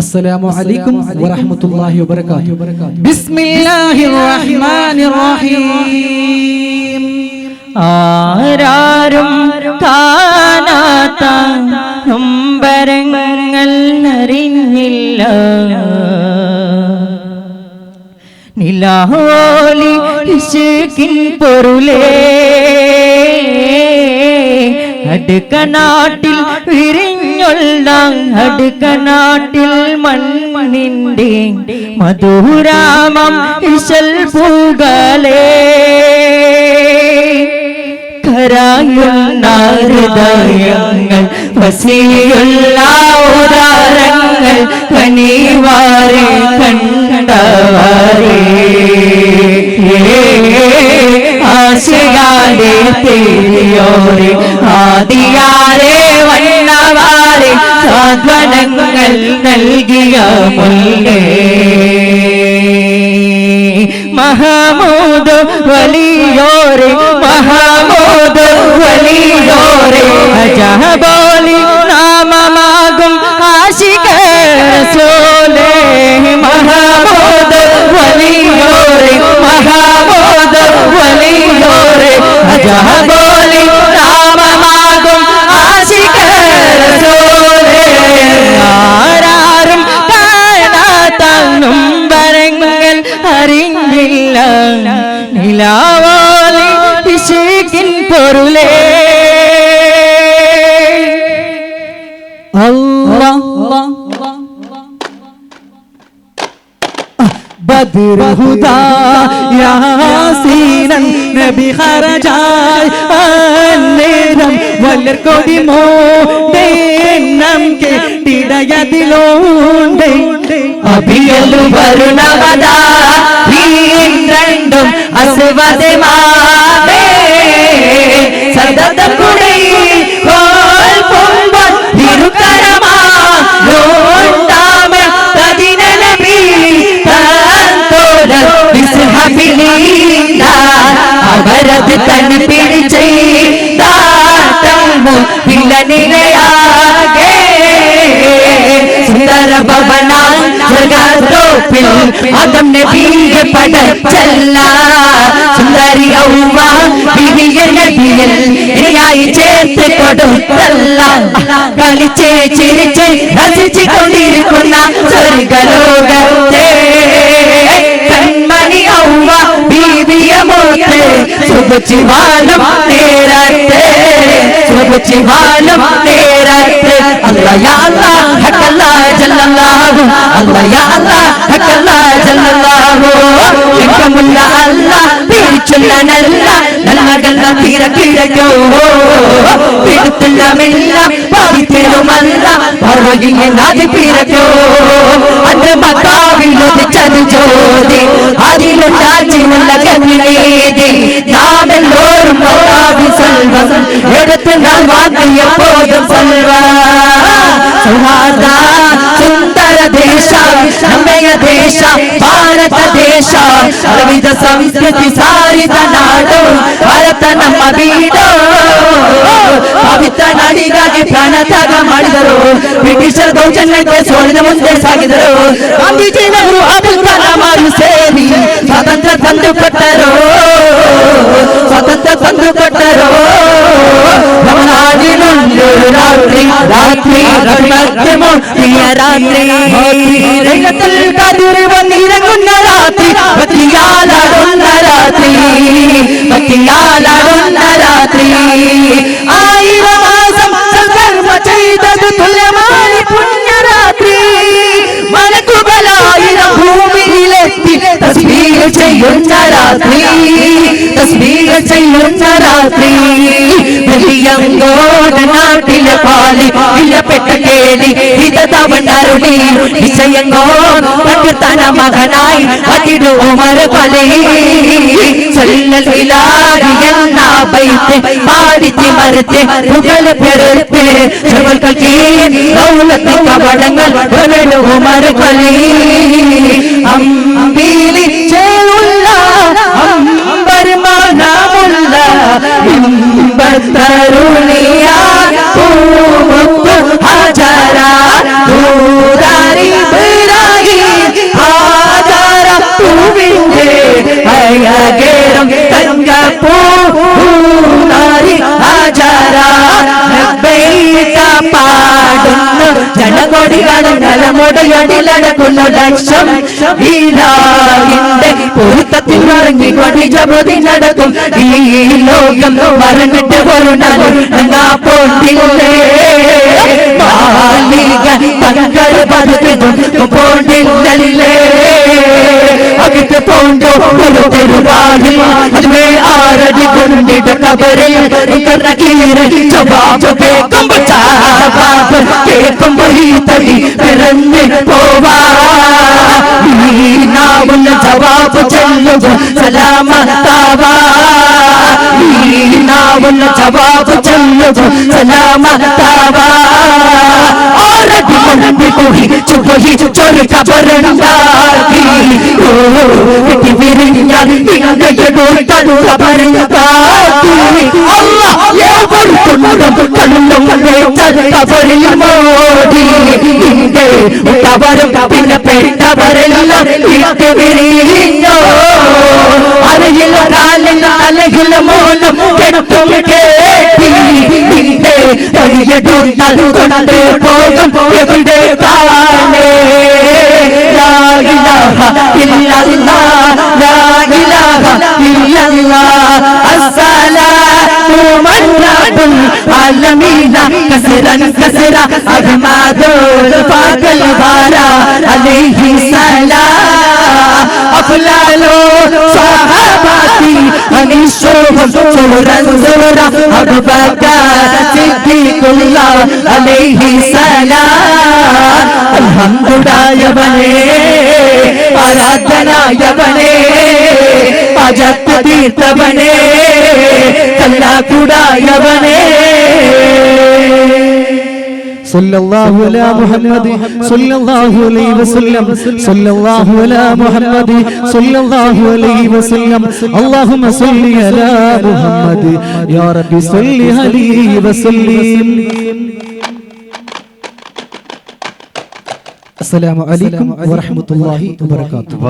السلام عليكم ورحمة الله وبركاته. بسم الله الرحمن الرحيم. ആരാരും കാണാത്ത നൊമ്പരങ്ങൾ അറിഞ്ഞില്ല, നിലാവോലി ഇഷ്കിൻ പൊരുളേ, അടുക്ക നാട്ടിൽ വിരിഞ്ഞുള്ള അടുക്ക നാട്ടിൽ മണ്ണിന്റെ മധുരാമം ഇശൽ പൂകളേ, കരായുന്ന ഹൃദയങ്ങൾ വസിയുള്ള ഉദാരങ്ങൾ കനിവാരെ കണ്ടവാരേ, ആശയാലേ തേരിയോരെ ആദിയാരേ വണ്ണവാരെ സാന്ത്വനങ്ങൾ നൽകിയ മുല്ലേ, മഹമൂദ് വലിയോരെ മഹമൂദ് വലിയോരെ അജഹബോലി നാമമാകും ആശിക റസൂലേ, മഹമൂദ് വലിയോരെ മഹമൂദ് വലിയോരെ അജഹബോലി നാമമാകും ആശിക റസൂലേ, ആരാരും കാണാത്ത നൊമ്പരങ്ങൾ അറിഞ്ഞില്ല, നിലാവോലി ഇഷ്കിൻ പൊരുളേ, അല്ലാഹ് ബദർ ഹുദാ യാസീനൻ നബി ഖറജായ് അന്നേരം വല്ലർക്കൊടി മോണ്ടേനം കെട്ടിടയതിലോണ്ടേ, അഭിയലു വരുണവദാ വീണ്ടും അസ്വദമാവേ, സദതകുടൈ കോൽ പൊമ്പൻ തിരുകരമാ ലോണ്ടാമ തദിന നബി തന്തോല ബിസ്ഹബിലീല, അവരത് തൻ പിടിച്ചൈതാതമു വില്ലനിലയാകെ, സുന്ദര ഭവനാൻ സ്വർഗത്തോപ്പിൽ ആദം നബിയെ പടച്ചല്ല, സുന്ദരി ഔവ ബിവിയെ നബിയിൽ ഇണയായി ചേർത്ത് കൊടുത്തല്ല, കളിച്ച് ചിരിച്ച് രസിച്ചു കൊണ്ടിരിക്കുന്ന സ്വർഗലോകത്തെ കൺമണി ഔവ ബീവിയെ മോത്ത് സുഖിവാലും നേരത്തെ, സുഖിവാലും നേരത്തെ, അല്ലാഹ് യാ അല്ലാഹ് ഹക്കല്ലാ ജല്ലല്ലാഹു, അല്ലാഹ് യാ അല്ലാഹ് ഹക്കല്ലാ ജല്ലല്ലാഹു, ഇക്കമുല്ല അല്ലാഹ് പിരിച്ചുള്ള നല്ല നന്മകളുടെ തിരക്കിഴക്കോ, പിടുത്തുള്ളമില്ല പവിത്രമല്ല പറകിയെ നാതി പിറക്കോ, അന്ന് മക്കാവിലൊതിച്ചത് ജ്യോതി അതിലുണ്ടാച്ചിനുള്ള കവിനേതി, നാമെല്ലോരും മക്കാവി സെൽവം എടുത്ത് നാം വാങ്ങിയ പോതും സെൽവ സൗഹാർദ്ദ സുന്ദര ദേശ നമ്മയ ദേശ ಭಾರತ ದೇಶ, ವಿವಿಧ ಸಂಸ್ಕೃತಿ ಸಾರಿದ ನಾಡು ಭಾರತ ನಮ್ಮ ಬೀಡು, ಪವಿತ್ರ ನಾಡಿಗಾಗಿ ಪ್ರಾಣ ತ್ಯಾಗ ಮಾಡಿದರು, ಬ್ರಿಟಿಷರ ದೌರ್ಜನ್ಯಕ್ಕೆ ಸೋಲಿನ ಮುಂದೆ ಸಾಗಿದರು, ಗಾಂಧೀಜಿಯವರು ಅಬ್ದುಲ್ ಕಲಾಂ ಸೇರಿ ಸ್ವಾತಂತ್ರ್ಯ ತಂದು ಕೊಟ್ಟರು, ಸ್ವಾತಂತ್ರ್ಯ ತಂದು ಕೊಟ್ಟರು, ರಮನಾಡಿನೊಂದು ರಾತ್ರಿ ರಾತ್ರಿ ರವಿಮಧ್ಯ ಮೂರ್ತಿಯ ರಾತ್ರಿ, ലൈലത്തുൽ ഖദർ വന്നിറങ്ങുന്ന രാത്രി, ഭക്തിയാലാടുന്ന രാത്രി, ഭക്തിയാലാടുന്ന രാത്രി, 1000 മാസം സൽക്കർമ്മ ചെയ്തത് തുല്യമായ പുണ്യരാത്രി, മലക്കുകളായിരം ഭൂമിയിലെത്തി തസ്ബീഹ് ചെയ്യുന്ന രാത്രി, തസ്ബീഹ് ചെയ്യുന്ന രാത്രി, വെള്ളിയങ്കോട് നാട്ടിലെ പാലി വിലപ്പെട്ട കേളി ഇതവണ്ണരുളി നിശ്ചയങ്ങോ പ്രകൃതന മകനായി അതിരു ഉമർ പലി സല്ലൽ ഇലാഹി എന്ന ബൈത്ത് പാടിത്തി മരത്തെ പുകൾ പെരുത്ത് ചെവൽക്കീ ദൗലത്ത് കവടങ്ങൾ വരടു ഉമർ പലി, അമ്പീലി ചേലുള്ള അമ്പർമാനമുള്ള ഇമ്പത്തരുളിയ പൂമുത്തു ഹജറ ദൂരാരി കരയകേറും തങ്കപ്പൂനാരി ഹാജറ ലബ്ബൈക പാടുന്നു ജനകൊടികളും നലമുടയടിലടക്കുന്നു ലക്ഷം വീരാന്റെ പൊരുത്തത്തിൽ ഇറങ്ങിക്കൊണ്ട് ജപതി നടക്കും ഈ ലോകം മറന്നിട്ട് ഒരു നാൾ പോണ്ടില്ലേ മാലിക തങ്ങൾ പതുക്കും പോണ്ടില്ലേ അകത്ത് പോണ്ടോ ഒരു തെരുവാടി അതുവേ ആരടി കൊണ്ടിട്ട കബറിൽ കീറ് ജവാബ് കേൾക്കുമ്പോ ഈ തടി പിറന്ന് പോവാ നാവുന്ന ജവാബ് ചെല്ലുക സലാമത്താവാ നാവുന്ന ജവാബ് ചെല്ലുക സലാമത്താവാ ആരടി കൊണ്ടി പോയി ചുപോയി ചൊരു കബറുണ്ടാക്കി വിരിഞ്ഞാൽ ഇങ്ങോട്ടു കബറുണ്ടാക്കി അല്ലാഹ് കണ്ണും കബറിൽ മോടി കബറും പിന്നെ പെട്ടവരെല്ലാം ഇട്ട് വിരിഞ്ഞോ അറിയില്ല കാലിൽ അലകില മോനും കെട്ടും കേട്ടി കൊണ്ട് പോകും എവിടെ കാണേ ലാ ഇലാഹ ഇല്ലല്ലാഹ് ലാ ഇലാഹ ഇല്ലല്ലാഹ് അസ്സലാമു മൻറബുൽ ആലമീന കസറൻ കസറ അഹ്മദുൽ ഫാഖൽ ബാരാ അലൈഹി സലാം അഫ്ലാലു സ്വഹാബാതി അനിശുഹും സുറൻ സുറ അബൂബക്കർ സിദ്ദീഖുല്ലാഹ് അലൈഹി സലാം അൽഹംദുലില്ലാഹ് ആരാധനായവനേ അജത്ത് തീർത്തവനേ കല്ലാക്കുടായവനേ സല്ലല്ലാഹു അലാ മുഹമ്മദ് സല്ലല്ലാഹു അലൈഹി വസല്ലം സല്ലല്ലാഹു അലാ മുഹമ്മദ് സല്ലല്ലാഹു അലൈഹി വസല്ലം അല്ലാഹുമ്മ സല്ലി അലാ മുഹമ്മദ് യാ റബ്ബി സല്ലി അലൈഹി വസല്ലം. അസ്സലാമു അലൈക്കും വറഹ്മത്തുള്ളാഹി വബറകാതുഹു.